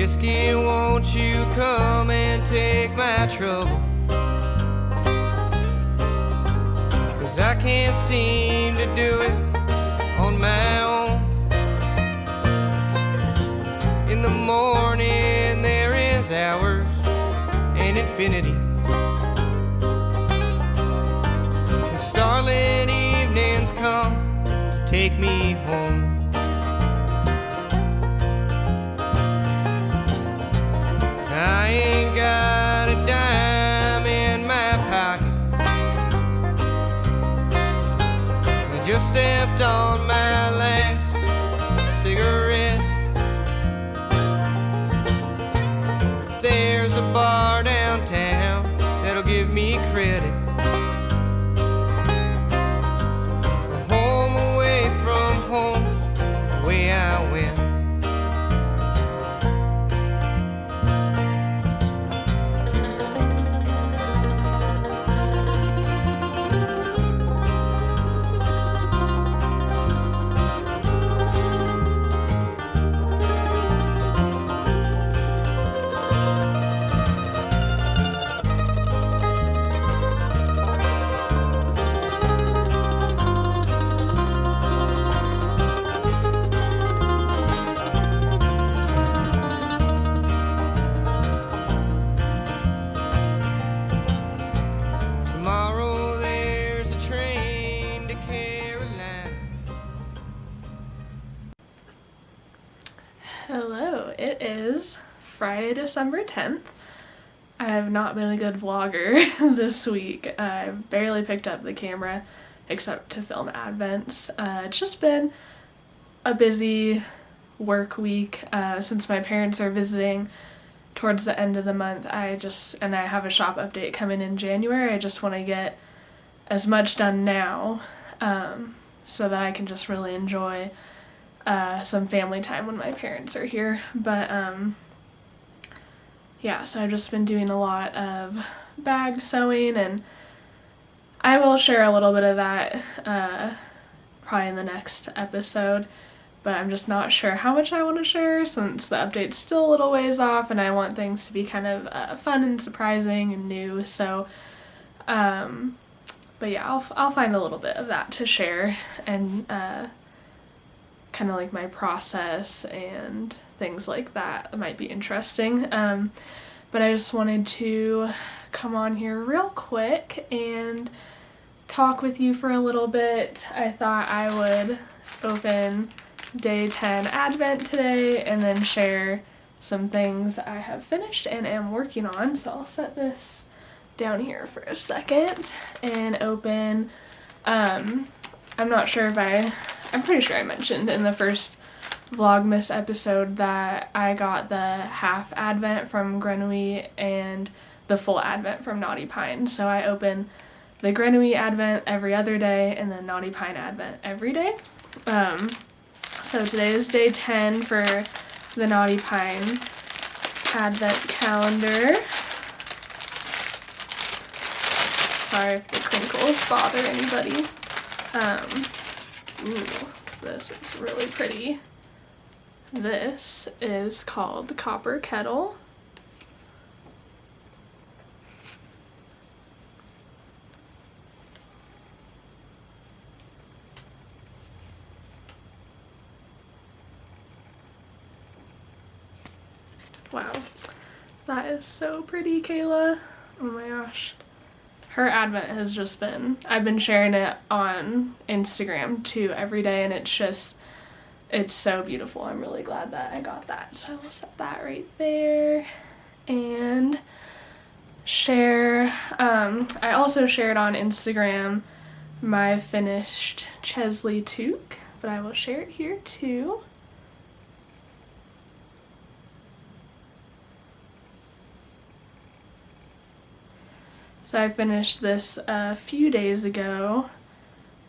Whiskey, won't you come and take my trouble? 'Cause I can't seem to do it on my own. In the morning there is hours and infinity. The starlit evenings come to take me home. I ain't got a dime in my pocket. I just stepped on my last cigarette. There's a bar downtown that'll give me credit. Home away from home, the way I went. Tomorrow there's a train to Carolina. Hello, it is Friday, December 10th. I have not been a good vlogger this week. I've barely picked up the camera except to film Advents. It's just been a busy work week since my parents are visiting towards the end of the month. I have a shop update coming in January. I just want to get as much done now so that I can just really enjoy some family time when my parents are here. But yeah, so I've just been doing a lot of bag sewing, and I will share a little bit of that probably in the next episode. But I'm just not sure how much I want to share since the update's still a little ways off and I want things to be kind of fun and surprising and new. So, but yeah, I'll find a little bit of that to share and kind of like my process and things like that. It might be interesting. But I just wanted to come on here real quick and talk with you for a little bit. I thought I would open Day 10 Advent today and then share some things I have finished and am working on. So I'll set this down here for a second and open, I'm not sure if I'm pretty sure I mentioned in the first Vlogmas episode that I got the half Advent from GRENOUILLE and the full Advent from Knotty Pine. So I open the GRENOUILLE Advent every other day and then Knotty Pine Advent every day. So today is day 10 for the Knotty Pine Advent calendar. Sorry if the crinkles bother anybody. Ooh, this is really pretty. This is called Copper Kettle. Wow, that is so pretty, Kayla. Oh my gosh. Her Advent has just been, I've been sharing it on Instagram too every day, and it's so beautiful. I'm really glad that I got that. So I will set that right there and share. I also shared on Instagram my finished CHESLIE toque, but I will share it here too. So I finished this a few days ago,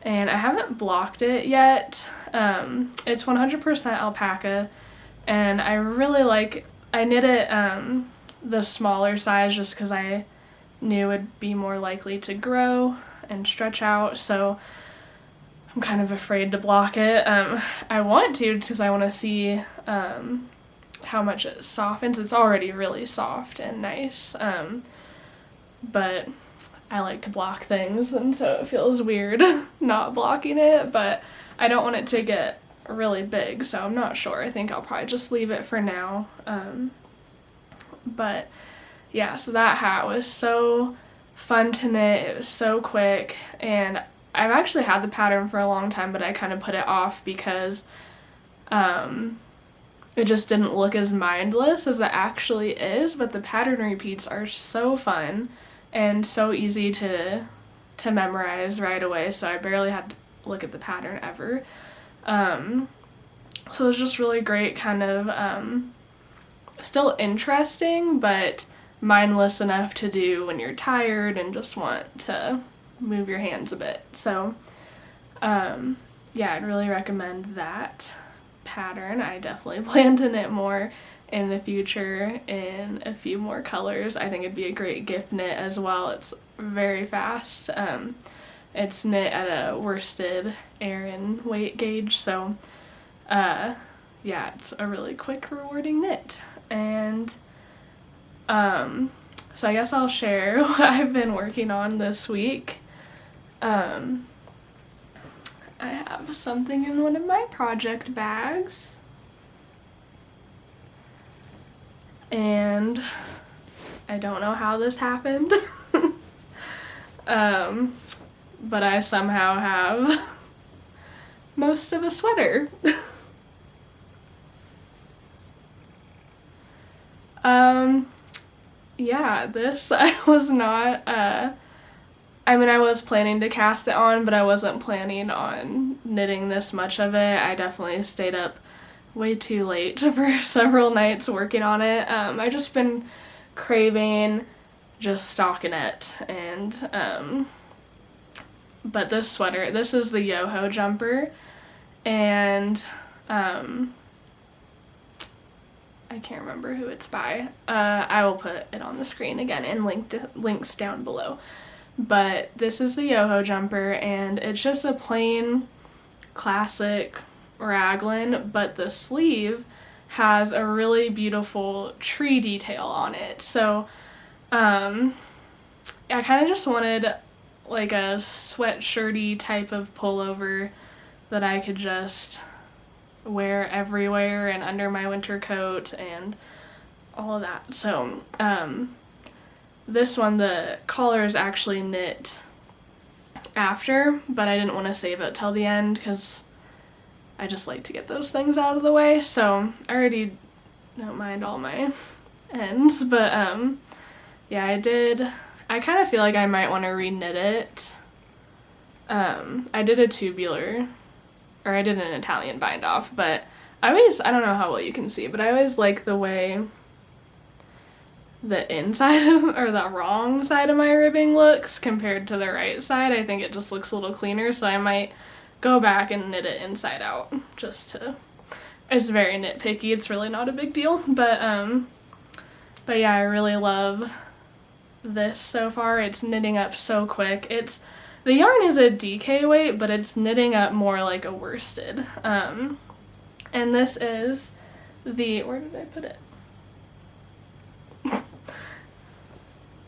and I haven't blocked it yet. It's 100% alpaca, and I really I knit it the smaller size just because I knew it'd be more likely to grow and stretch out, so I'm kind of afraid to block it. I want to because I want to see how much it softens. It's already really soft and nice, but I like to block things, and so it feels weird not blocking it, but I don't want it to get really big, so I'm not sure. I think I'll probably just leave it for now. But yeah, so that hat was so fun to knit. It was so quick, and I've actually had the pattern for a long time, but I kind of put it off because it just didn't look as mindless as it actually is. But the pattern repeats are so fun and so easy to memorize right away, so I barely had to look at the pattern ever. So it was just really great, kind of still interesting, but mindless enough to do when you're tired and just want to move your hands a bit. So yeah, I'd really recommend that pattern. I definitely plan to knit more in the future in a few more colors. I think it'd be a great gift knit as well. It's very fast. It's knit at a worsted Aran weight gauge, so yeah, it's a really quick, rewarding knit. And so I guess I'll share what I've been working on this week. I have something in one of my project bags, and I don't know how this happened, but I somehow have most of a sweater. Yeah, this I was not, I mean, I was planning to cast it on, but I wasn't planning on knitting this much of it. I definitely stayed up way too late for several nights working on it. I just been craving just stockinette, and but this sweater, this is the YOHO jumper, and I can't remember who it's by. I will put it on the screen again and links down below. But this is the YOHO jumper, and it's just a plain classic raglan, but the sleeve has a really beautiful tree detail on it. So I kind of just wanted like a sweatshirty type of pullover that I could just wear everywhere and under my winter coat and all of that. So this one, the collar is actually knit after, but I didn't want to save it till the end because I just like to get those things out of the way. So I already don't mind all my ends, but yeah, I kind of feel like I might want to re-knit it. I did a tubular, or I did an Italian bind off, but I don't know how well you can see, but I always like the way the inside of, or the wrong side of my ribbing looks compared to the right side. I think it just looks a little cleaner, so I might go back and knit it inside out just to, it's very nitpicky, it's really not a big deal, but yeah, I really love this so far. It's knitting up so quick. The yarn is a DK weight, but it's knitting up more like a worsted. And this is the, where did I put it?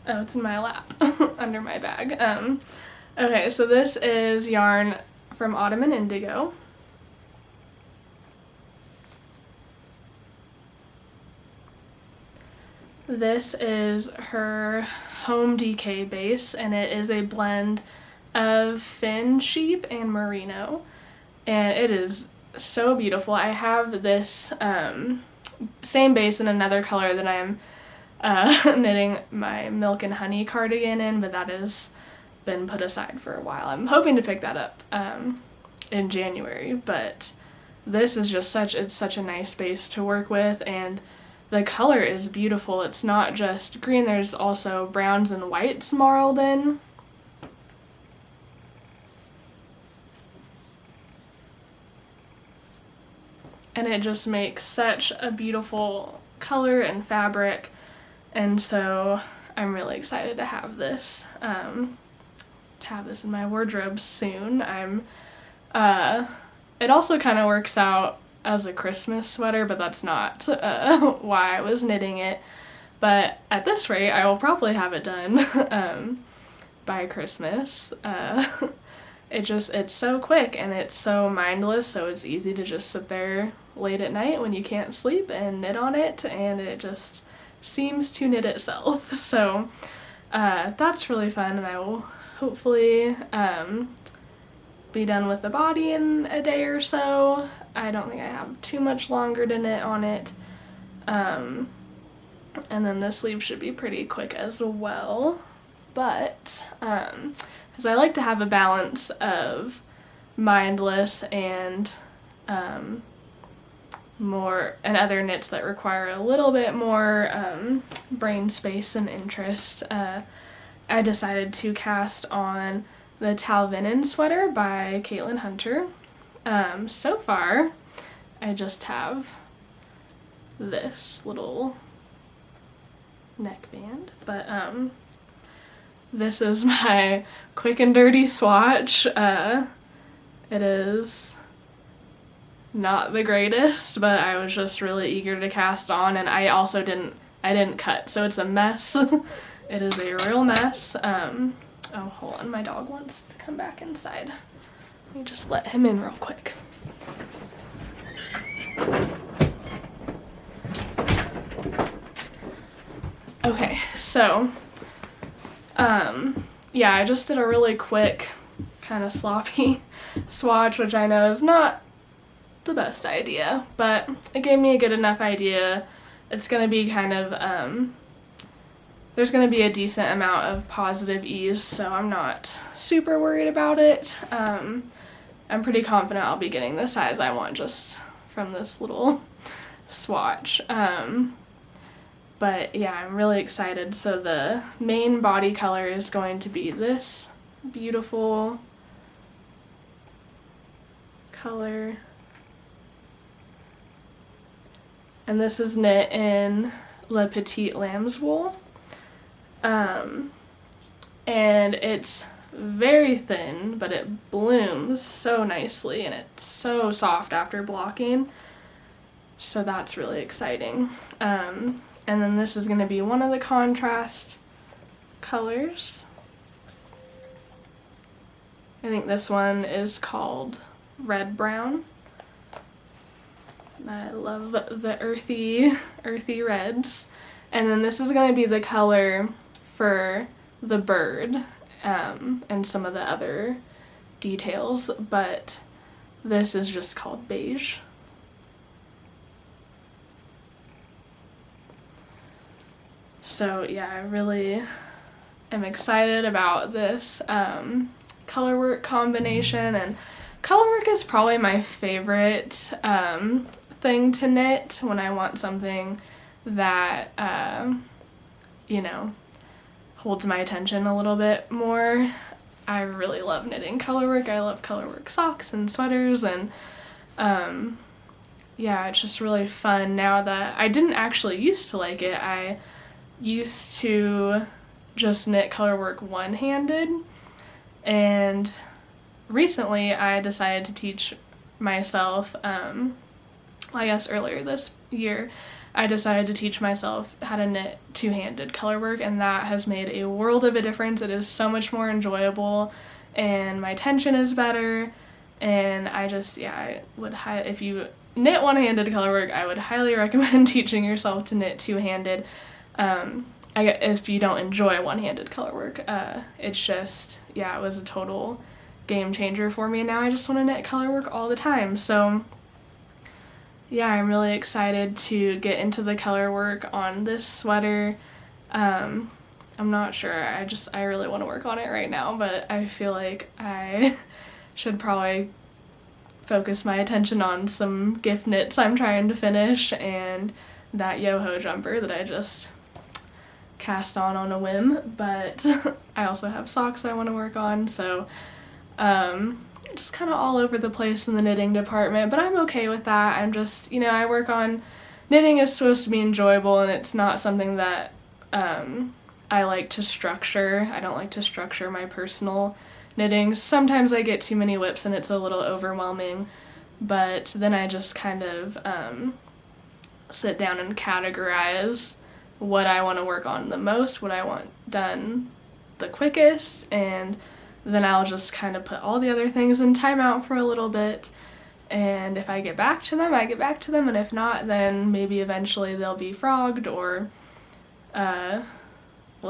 Oh, it's in my lap, under my bag. Okay, so this is yarn from Autumn and Indigo. This is her home DK base, and it is a blend of Finn sheep and merino, and it is so beautiful. I have this same base in another color that I'm knitting my Milk and Honey cardigan in, but that has been put aside for a while. I'm hoping to pick that up in January, but this is just it's such a nice base to work with, and the color is beautiful. It's not just green, there's also browns and whites marled in. And it just makes such a beautiful color and fabric, and so I'm really excited to have this in my wardrobe soon. It also kind of works out as a Christmas sweater, but that's not why I was knitting it. But at this rate, I will probably have it done by Christmas. It's so quick and it's so mindless, so it's easy to just sit there late at night when you can't sleep and knit on it, and it just seems to knit itself. So that's really fun, and I will hopefully be done with the body in a day or so. I don't think I have too much longer to knit on it. And then the sleeve should be pretty quick as well. But because I like to have a balance of mindless and more and other knits that require a little bit more brain space and interest, I decided to cast on the TALVINEN sweater by Caitlin Hunter. So far, I just have this little neckband, but this is my quick and dirty swatch. It is not the greatest, but I was just really eager to cast on, and I also didn't cut, so it's a mess. It is a real mess. Oh, hold on, my dog wants to come back inside. Let me just let him in real quick. Okay, so, yeah, I just did a really quick, kind of sloppy swatch, which I know is not the best idea, but it gave me a good enough idea. It's gonna be kind of, there's gonna be a decent amount of positive ease, so I'm not super worried about it. I'm pretty confident I'll be getting the size I want just from this little swatch. But yeah, I'm really excited. So the main body color is going to be this beautiful color. And this is knit in Le Petite Lamb's wool. And it's very thin, but it blooms so nicely, and it's so soft after blocking. So that's really exciting. And then this is going to be one of the contrast colors. I think this one is called Red Brown. I love the earthy reds. And then this is going to be the color for the bird and some of the other details, but this is just called beige. So yeah, I really am excited about this color work combination, and color work is probably my favorite thing to knit when I want something that you know, holds my attention a little bit more. I really love knitting color work. I love color work socks and sweaters, and yeah, it's just really fun now that I didn't actually used to like it. I used to just knit color work one-handed, and recently I decided to teach myself, I guess earlier this year, I decided to teach myself how to knit two-handed color work, and that has made a world of a difference. It is so much more enjoyable, and my tension is better, and I just, yeah, I would, if you knit one-handed color work, I would highly recommend teaching yourself to knit two-handed. If you don't enjoy one-handed color work, it's just, yeah, it was a total game changer for me, and now I just want to knit color work all the time. So yeah, I'm really excited to get into the color work on this sweater. I'm not sure, I really want to work on it right now, but I feel like I should probably focus my attention on some gift knits I'm trying to finish, and that YOHO jumper that I just cast on a whim, but I also have socks I want to work on, so just kind of all over the place in the knitting department, but I'm okay with that. I'm just, you know, I work on, knitting is supposed to be enjoyable, and it's not something that I like to structure. I don't like to structure my personal knitting. Sometimes I get too many whips and it's a little overwhelming, but then I just kind of sit down and categorize what I want to work on the most, what I want done the quickest, and then I'll just kind of put all the other things in timeout for a little bit, and if I get back to them, I get back to them, and if not, then maybe eventually they'll be frogged, or well,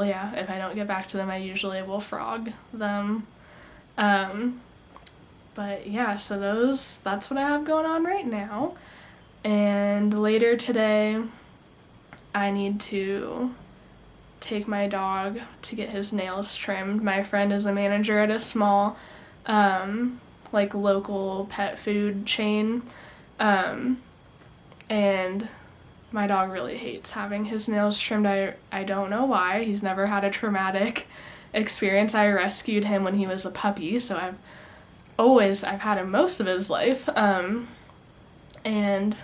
yeah, if I don't get back to them, I usually will frog them. But yeah, so that's what I have going on right now. And later today, I need to take my dog to get his nails trimmed. My friend is a manager at a small, like, local pet food chain, and my dog really hates having his nails trimmed. I don't know why. He's never had a traumatic experience. I rescued him when he was a puppy, so I've had him most of his life, and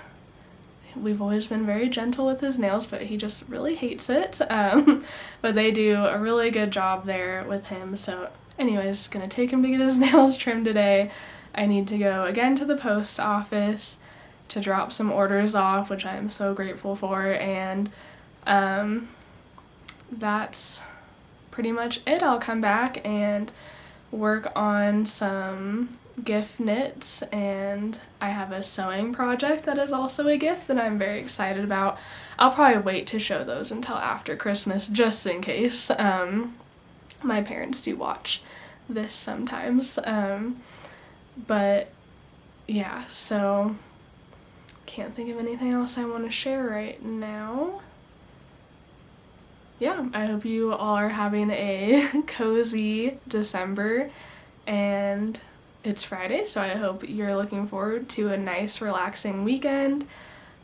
we've always been very gentle with his nails, but he just really hates it. But they do a really good job there with him. So anyways, gonna take him to get his nails trimmed today. I need to go again to the post office to drop some orders off, which I'm so grateful for, and that's pretty much it. I'll come back and work on some gift knits, and I have a sewing project that is also a gift that I'm very excited about. I'll probably wait to show those until after Christmas, just in case. My parents do watch this sometimes, but yeah, so can't think of anything else I want to share right now. Yeah, I hope you all are having a cozy December, and it's Friday, so I hope you're looking forward to a nice, relaxing weekend.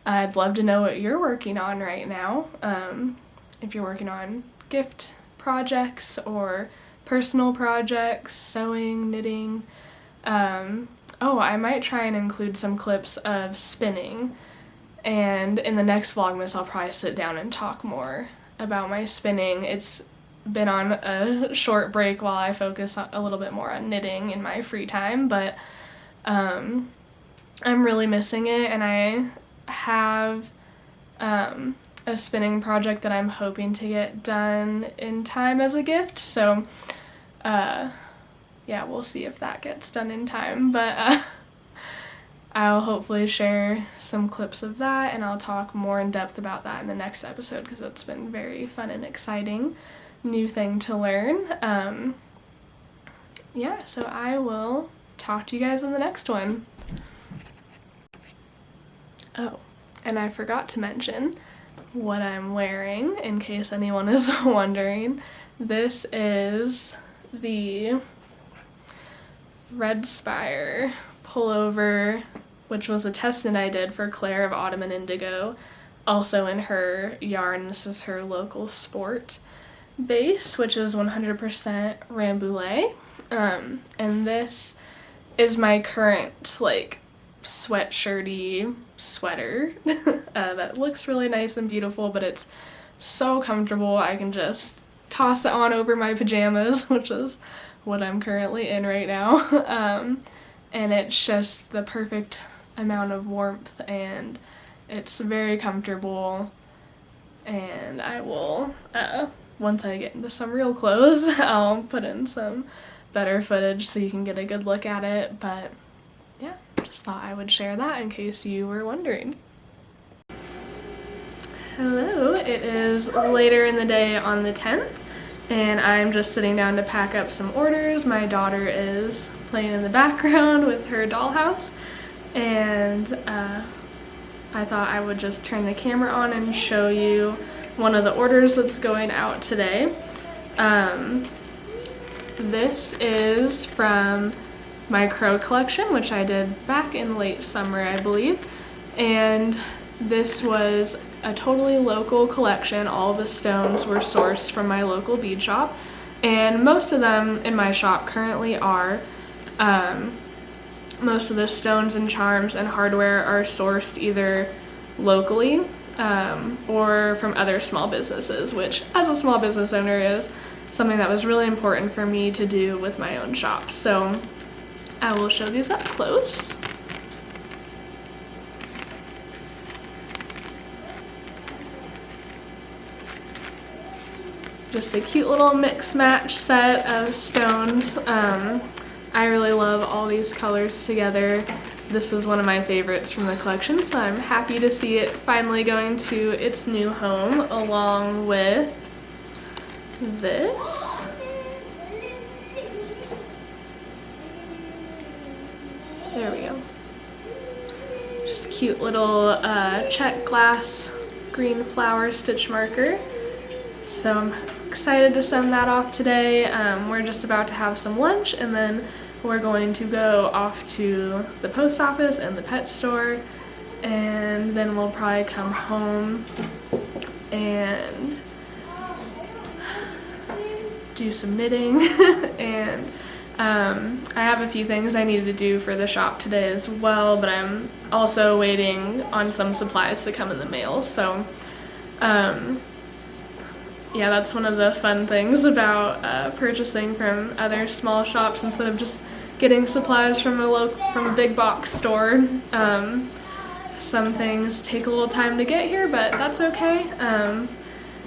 I'd love to know what you're working on right now. If you're working on gift projects or personal projects, sewing, knitting. Oh, I might try and include some clips of spinning, and in the next Vlogmas I'll probably sit down and talk more about my spinning. It's been on a short break while I focus a little bit more on knitting in my free time, but I'm really missing it, and I have a spinning project that I'm hoping to get done in time as a gift, so yeah, we'll see if that gets done in time, but I'll hopefully share some clips of that, and I'll talk more in depth about that in the next episode, because it's been very fun and exciting new thing to learn. Yeah, so I will talk to you guys in the next one. Oh, and I forgot to mention what I'm wearing, in case anyone is wondering. This is the REDSPIRE pullover, which was a test knit I did for Claire of Autumn and Indigo, also in her yarn. This is her local sport base, which is 100% Rambouillet, and this is my current, like, sweatshirty sweater that looks really nice and beautiful, but it's so comfortable. I can just toss it on over my pajamas, which is what I'm currently in right now, and it's just the perfect amount of warmth, and it's very comfortable, and I will, once I get into some real clothes, I'll put in some better footage so you can get a good look at it, but yeah, just thought I would share that in case you were wondering. Hello, it is later in the day on the 10th, and I'm just sitting down to pack up some orders. My daughter is playing in the background with her dollhouse, and I thought I would just turn the camera on and show you one of the orders that's going out today. This is from my crow collection, which I did back in late summer, I believe, and this was a totally local collection. All of the stones were sourced from my local bead shop, and most of them in my shop currently are. Most of the stones and charms and hardware are sourced either locally or from other small businesses, which, as a small business owner, is something that was really important for me to do with my own shop. So I will show these up close. just a cute little mix match set of stones. I really love all these colors together. This was one of my favorites from the collection, so I'm happy to see it finally going to its new home, along with this. There we go. Just cute little check glass green flower stitch marker. So I'm excited to send that off today. We're just about to have some lunch, and then we're going to go off to the post office and the pet store, and then we'll probably come home and do some knitting. And I have a few things I needed to do for the shop today as well, but I'm also waiting on some supplies to come in the mail. So yeah, that's one of the fun things about purchasing from other small shops instead of just getting supplies from a big box store. Some things take a little time to get here, but that's okay.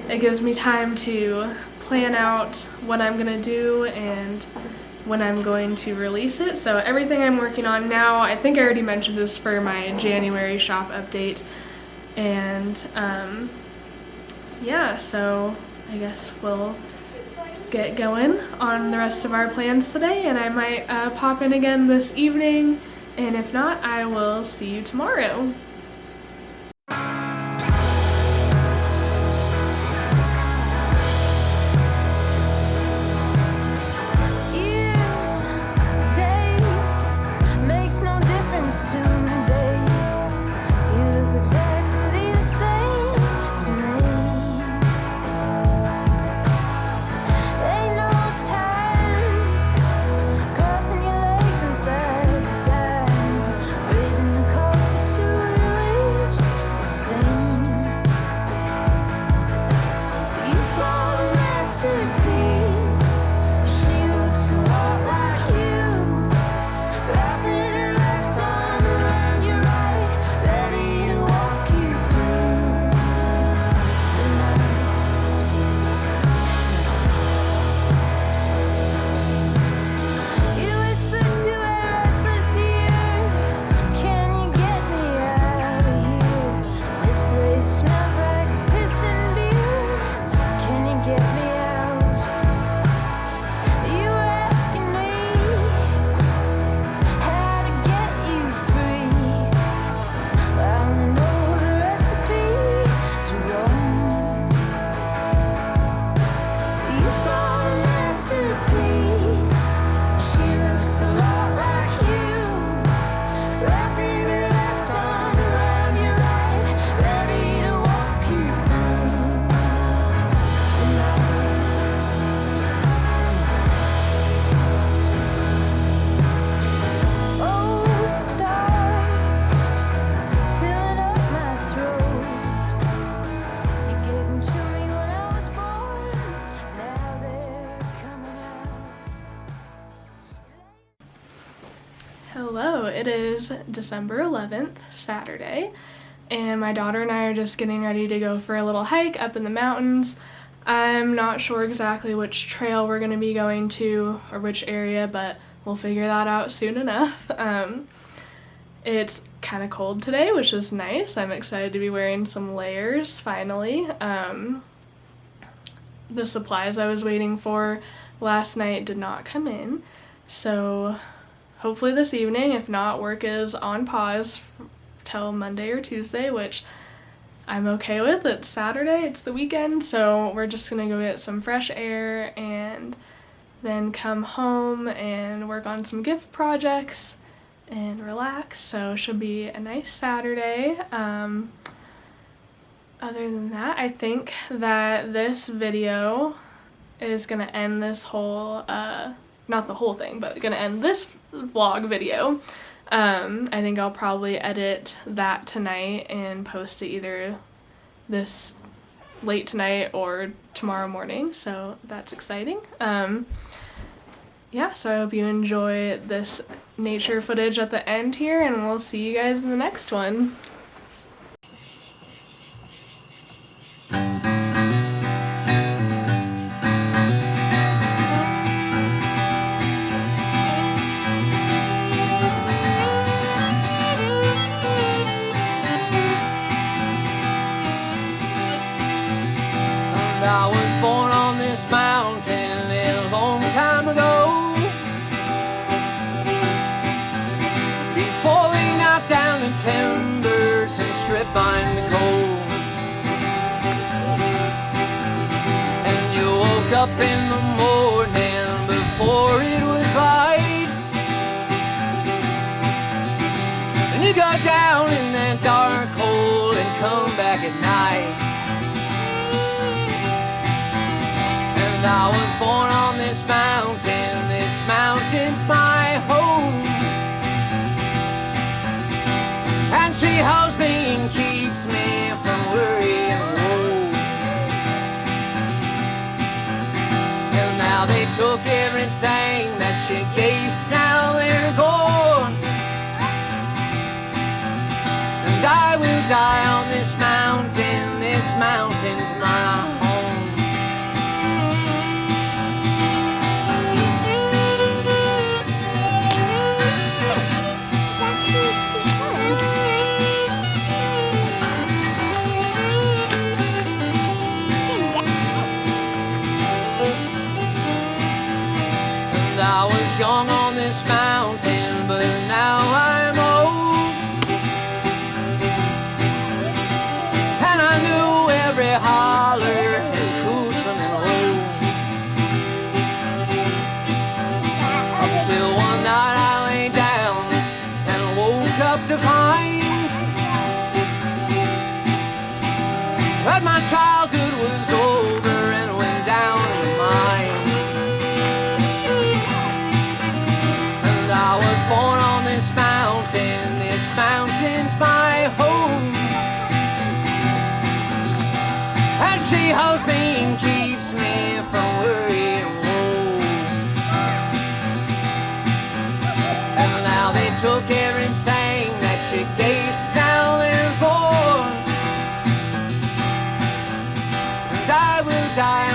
It gives me time to plan out what I'm gonna do and when I'm going to release it. So everything I'm working on now, I think I already mentioned this for my January shop update, and yeah, so I guess we'll get going on the rest of our plans today, and I might pop in again this evening, and if not, I will see you tomorrow. Years, days, makes no difference to me, babe. You look exactly the same to me. Ain't no time crossing your legs inside the dime, raising the coffee to your lips, the stain. You saw the masterpiece. She looks a lot like you, wrapping her left arm around your right, ready to walk you through the night. You whisper to a restless ear, can you get me out of here? This place smells like piss and beer. Can you get me out? You were asking me how to get you free. I only know the recipe to roam. You saw the masterpiece. She looks a lot like you, wrapping her left arm around your right, ready to walk you through the night. Old stars filling up my throat. You gave them to me when I was born. Now they're coming out. Hello, it is December 11th, Saturday, and my daughter and I are just getting ready to go for a little hike up in the mountains. I'm not sure exactly which trail we're going to be going to or which area, but we'll figure that out soon enough. It's kind of cold today, which is nice. I'm excited to be wearing some layers finally. The supplies I was waiting for last night did not come in, so hopefully this evening. If not, work is on pause till Monday or Tuesday, which I'm okay with. It's Saturday, it's the weekend, so we're just gonna go get some fresh air and then come home and work on some gift projects and relax. So it should be a nice Saturday. Other than that, I think that this video is gonna end this whole, not the whole thing, but gonna end this vlog video. I think I'll probably edit that tonight and post it either this late tonight or tomorrow morning, so that's exciting. Yeah, so I hope you enjoy this nature footage at the end here, and we'll see you guys in the next one. And I was born on this mountain a long time ago, before they knocked down the timbers and stripped mine the coal. And you woke up in the morning before it was light, and you got down in that dark hole and come back at night. And I was born on this mountain's my home, and she holds me and keeps me from worry and woe. And now they took everything that she gave, now they're gone, and I will die on this mountain's my home. I was young on this mountain, but now I'm old, and I knew every holler and cruising and hole. Until one night I lay down and woke up to find that my childhood was over and went down in the mine. I was born on this mountain's my home, and she holds me and keeps me from worry and woe. And now they took everything that she gave, now they're gone, and I will die